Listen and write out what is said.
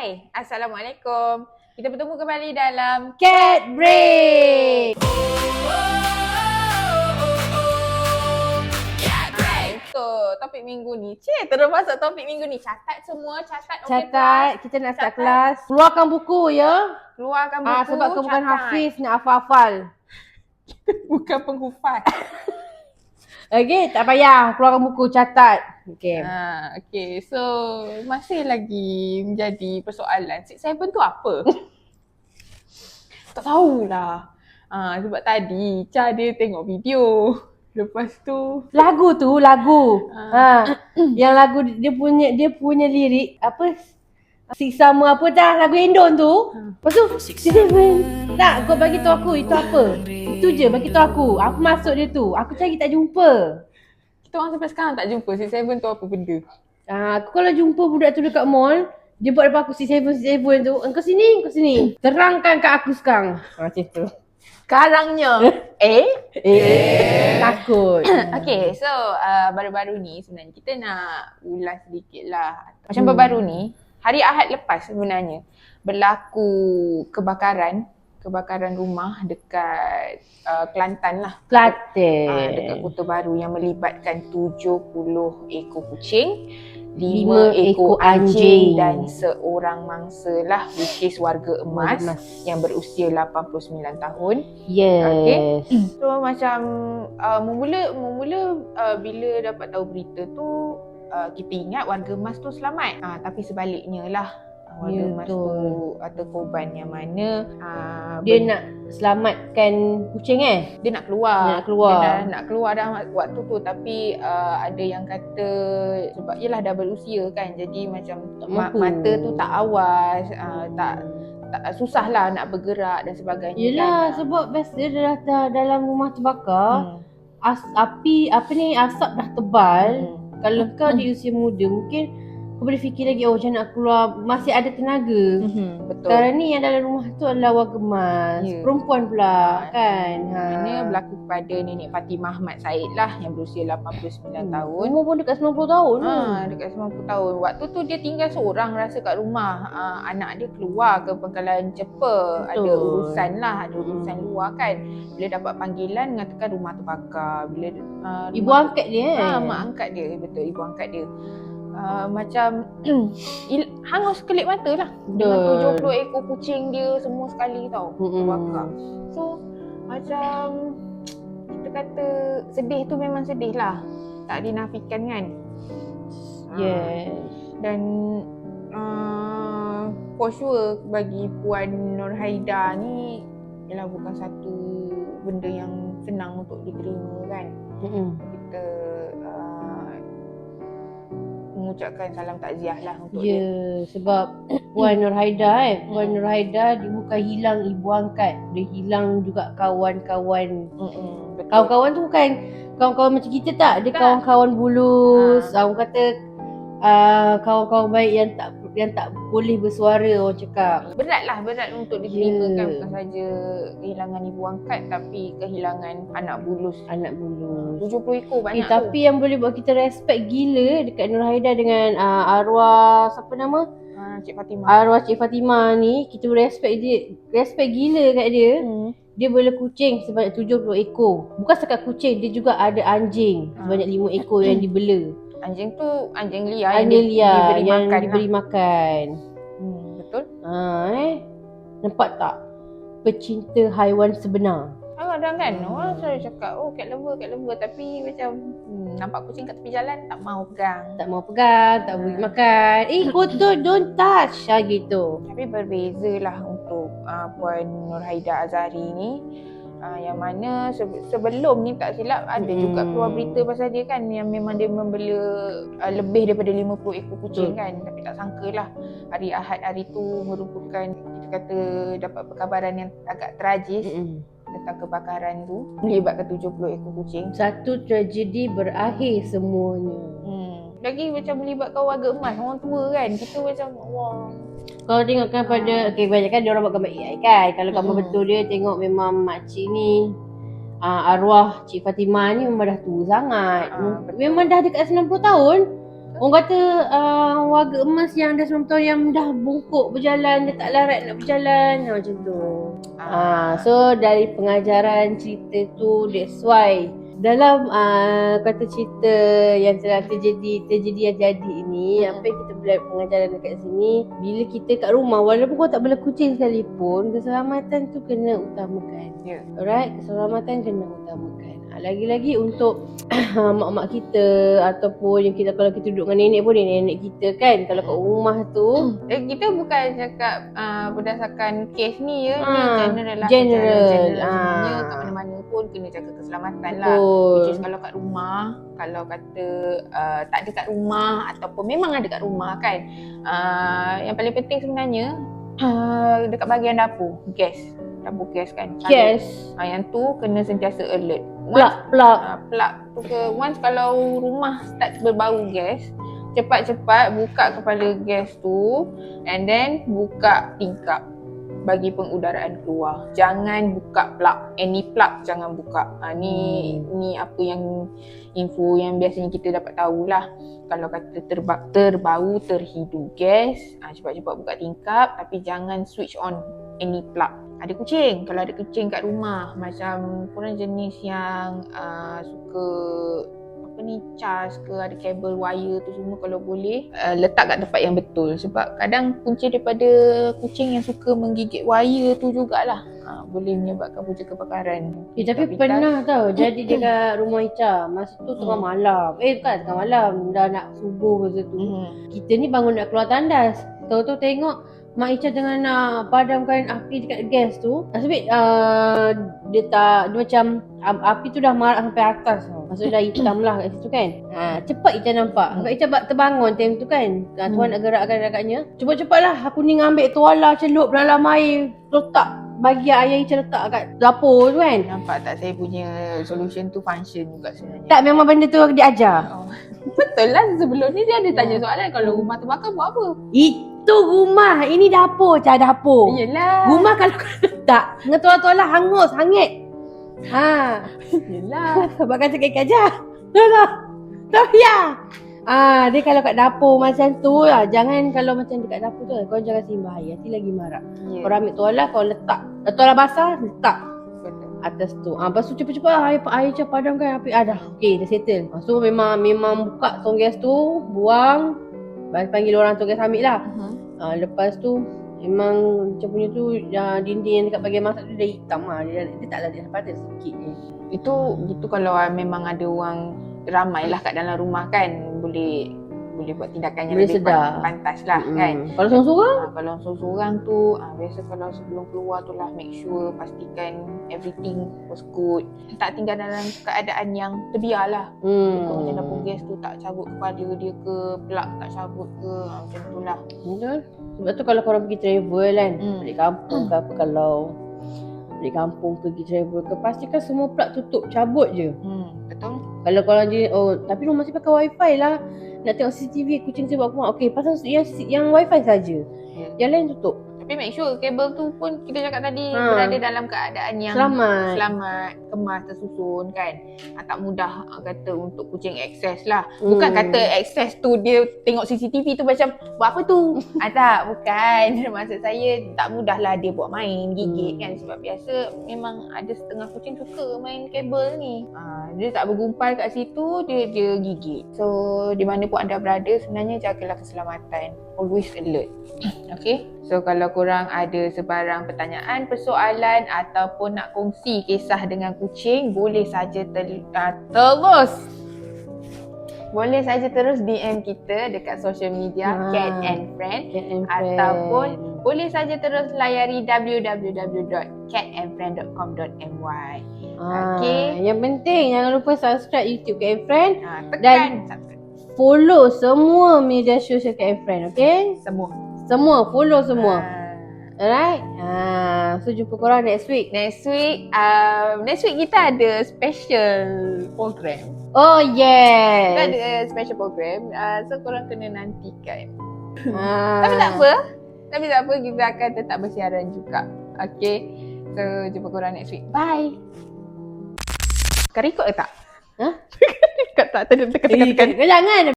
Hai, Assalamualaikum. Kita bertemu kembali dalam Cat Break. Untuk topik minggu ni. Terus masuk topik minggu ni. Catat semua, catat. Catat, kita nak start kelas. Keluarkan buku ya. Keluarkan buku, Sebab kau bukan catat. hafiz, nak hafal-hafal. Bukan penghufaz. Okey, tak payah. Keluarkan buku, catat. Okey. Okay, so masih lagi menjadi persoalan 6-7 tu apa? Tak tahulah. Sebab tadi Cha dia tengok video. Lepas tu Lagu. Yang lagu dia punya lirik apa? Siksama apa dah lagu Endon tu. Lepas tu Siksama. Tak, kau bagi tahu aku itu apa? Itu je bagi tahu aku. Aku masuk dia tu. Aku cari tak jumpa. kita orang sampai sekarang tak jumpa 6-7 tu apa benda. Aku kalau jumpa budak tu dekat mall, dia buat depan aku C7 tu. Engkau sini. Terangkan kat aku sekarang. Macam tu. Sekarangnya. Takut. Okay, so baru-baru ni sebenarnya kita nak ulas sedikit lah. Macam baru-baru ni, hari Ahad lepas sebenarnya berlaku kebakaran rumah dekat Kelantan lah. Kelantan. Dekat Kota Baru yang melibatkan 70 ekor kucing, 5 ekor ekor anjing anjing. dan seorang mangsa lah, which is warga emas yang berusia 89 tahun. Yes. So macam mula bila dapat tahu berita tu kita ingat warga emas tu selamat. Tapi sebaliknya lah, warga emas tu atau korban yang mana Dia nak selamatkan kucing dia nak keluar. Dia Dia nak keluar dah waktu tu, tapi ada yang kata sebab yelah dah berusia kan, jadi macam mata tu tak awas, tak susah lah nak bergerak dan sebagainya. Yelah, kan. sebab biasa dia dah dalam rumah terbakar. Asap dah tebal. Kalau kau di usia muda, mungkin kau boleh fikir lagi, macam nak keluar, masih ada tenaga. Betul. Sekarang ni yang dalam rumah tu adalah warga emas, perempuan pula kan. Ini berlaku kepada Nenek Fatimah Ahmad Said lah yang berusia 89 tahun. Umur pun dekat 90 tahun. Dekat 90 tahun. Waktu tu dia tinggal seorang rasa kat rumah. Anak dia keluar ke Pangkalan Cepa. Betul. Ada urusan luar kan. Bila dapat panggilan mengatakan rumah terbakar. Bila Ibu angkat dia mak angkat dia. Betul, ibu angkat dia. Macam hangus kelip mata lah. Dengan 70 ekor kucing dia semua sekali tau terbakar. So macam kita kata sedih tu memang sedih lah, tak dinafikan kan. Yes. Dan for sure bagi Puan Nurhaida ni ialah bukan satu benda yang senang untuk diterima kan. Kita mengucapkan salam takziah lah untuk dia. Sebab Puan Nurhaida Puan Nurhaida dia bukan hilang ibu angkat, dia hilang juga kawan-kawan. Kawan-kawan tu bukan kawan-kawan macam kita tak, dia kawan-kawan bulus. Orang kata kawan-kawan baik yang tak boleh bersuara, orang cakap. Berat untuk diterima kan, bukan saja kehilangan ibu angkat tapi kehilangan anak bulus. 70 ekor banyak tu. Tapi yang boleh buat kita respect gila dekat Nurhaida dengan arwah siapa nama? Cik Fatimah. Arwah Cik Fatimah ni, kita respect gila kat dia. Dia bela kucing sebanyak 70 ekor. Bukan sekat kucing, dia juga ada anjing sebanyak 5 ekor yang dibela. Anjing tu anjing liar yang diberi makan. Betul. Nampak tak? Pecinta haiwan sebenar. Kadang kan orang selalu cakap cat lover, tapi macam nampak kucing kat tepi jalan tak mau pegang, tak beri makan. Kotor, don't touch gitu. Tapi berbezalah untuk Puan Nurhaida Azhari ni, yang mana sebelum ni tak silap ada juga keluar berita pasal dia kan, yang memang dia membela lebih daripada 50 ekor kucing kan. Tapi tak sangkalah hari Ahad hari tu merupakan, kita kata, dapat perkabaran yang agak tragis tentang kebakaran tu melibatkan 70 ekor kucing. Satu tragedi berakhir semuanya. Lagi macam melibatkan warga emas, orang tua kan. Kita macam kalau tengokkan pada banyak kan dia orang buat gambar AI kan. Kalau gambar betul dia tengok memang makcik ni arwah Cik Fatimah ni memang dah tua sangat. Memang dah dekat 90 tahun. Orang kata warga emas yang dah 9 tahun yang dah bungkuk berjalan, dia tak larat nak berjalan, macam tu. So dari pengajaran cerita tu, that's why dalam kata cerita yang telah terjadi yang jadi ini, apa yang kita belajar pengajaran dekat sini, bila kita kat rumah, walaupun kau tak bela kucing sekalipun, keselamatan tu kena utamakan. Alright, keselamatan kena utamakan. Lagi-lagi untuk mak-mak kita ataupun yang kita, kalau kita duduk dengan nenek pun, nenek kita kan, kalau kat rumah tu kita bukan cakap berdasarkan kes ni ya, ni general lah. General. Sebenarnya kat mana-mana pun kena jaga keselamatan lah. Which is kalau kat rumah, kalau kata tak ada kat rumah ataupun memang ada kat rumah kan, yang paling penting sebenarnya dekat bahagian dapur, dapur gas kan. Yang tu kena sentiasa alert. Plug tu ke, once kalau rumah start berbau gas, cepat-cepat buka kepala gas tu and then buka tingkap bagi pengudaraan keluar. Jangan buka plug, any plug jangan buka. Ni apa yang info yang biasanya kita dapat tahulah. Kalau kata terbau, terhidu gas, cepat-cepat buka tingkap, tapi jangan switch on any plug. Ada kucing, kalau ada kucing kat rumah, macam korang jenis yang suka charge ke, ada kabel wire tu semua, kalau boleh letak kat tempat yang betul. Sebab kadang punca daripada kucing yang suka menggigit wire tu jugalah boleh menyebabkan punca kebakaran. Tapi pernah tau jadi dekat rumah Ica, masa tu tengah malam, bukan tengah malam, dah nak subuh masa tu. Kita ni bangun nak keluar tandas, tahu-tahu tengok Mak Ica tengah nak padamkan api dekat gas tu. Sebab dia macam api tu dah marak sampai atas tau. Maksudnya dah hitam lah kat situ kan. Cepat Ica nampak. Sebab Ica terbangun time tu kan. Tuan nak gerakkan agaknya. Cepat-cepatlah aku ni ambil tuala celup dalam air, letak bagi ayah Ica letak kat dapur tu kan. Nampak tak saya punya solution tu function juga sebenarnya. Tak, memang benda tu dia ajar. Betul lah, sebelum ni dia ada tanya soalan, kalau rumah terbakar buat apa? Itu rumah, ini dapur, dapur. Yelah. Rumah kalau letak dengan tuala-tuala hangus, hangit. Yelah. Sebab kata kek aja. Tak payah. Dia kalau kat dapur macam tu lah, jangan kalau macam dekat dapur tu, kau jangan simbah air, nanti lagi marah. Kau ambil tuala, kau letak. Tuala basah, letak atas tu. Lepas tu cepat-cepat air je padamkan api. Dah okey, dah settle. So memang buka tong gas tu, buang, panggil orang tong gas ambil lah. Lepas tu memang macam punya tu dinding yang dekat bahagian masak tu dah hitam lah. Dia taklah dia sepatutnya sikit je. Itu gitu kalau memang ada orang ramai lah kat dalam rumah kan, boleh buat tindakan yang lebih pantas lah kan. Kalau seorang-seorang? Kalau seorang-seorang tu biasa kalau sebelum keluar tu lah, make sure pastikan everything was good. Tak tinggal dalam keadaan yang terbiar lah. Macam dapur gas tu tak cabut kepala dia ke, plug tak cabut ke, macam tu lah. Betul. Sebab tu kalau korang pergi travel kan, balik kampung ke apa, kalau balik kampung pergi travel ke, pastikan semua plug tutup, cabut je. Betul. Kalau korang je, tapi rumah masih pakai wifi lah. Nak tengok CCTV, kucing saya buat apa. Okey, pasang yang wifi saja. Yang lain tutup. Tapi make sure kabel tu pun kita cakap tadi berada dalam keadaan yang selamat, kemas, tersusun kan. Tak mudah kata untuk kucing akses lah. Bukan kata akses tu dia tengok CCTV tu macam buat apa tu. Tak, bukan. Maksud saya tak mudah lah dia buat main, gigit kan. Sebab biasa memang ada setengah kucing suka main kabel ni. Dia tak bergumpal kat situ, dia gigit. So di mana pun anda berada, sebenarnya jagalah keselamatan. Always alert. Okay. So kalau korang ada sebarang pertanyaan, persoalan ataupun nak kongsi kisah dengan kucing, boleh saja terus DM kita dekat social media Cat and Friend, ataupun boleh saja terus layari www.catandfriend.com.my. Yang penting jangan lupa subscribe YouTube Cat and Friend dan subscribe. Follow semua media sosial Cat and Friend, okay? Semua, follow semua. Alright? So jumpa korang next week. Next week kita ada special program. Oh yes. Kita ada special program. So korang kena nantikan. Tapi tak apa, kita akan tetap bersiaran juga. Okay? So jumpa korang next week. Bye. Kau record ke tak? Kau tak? Tekan. Jangan.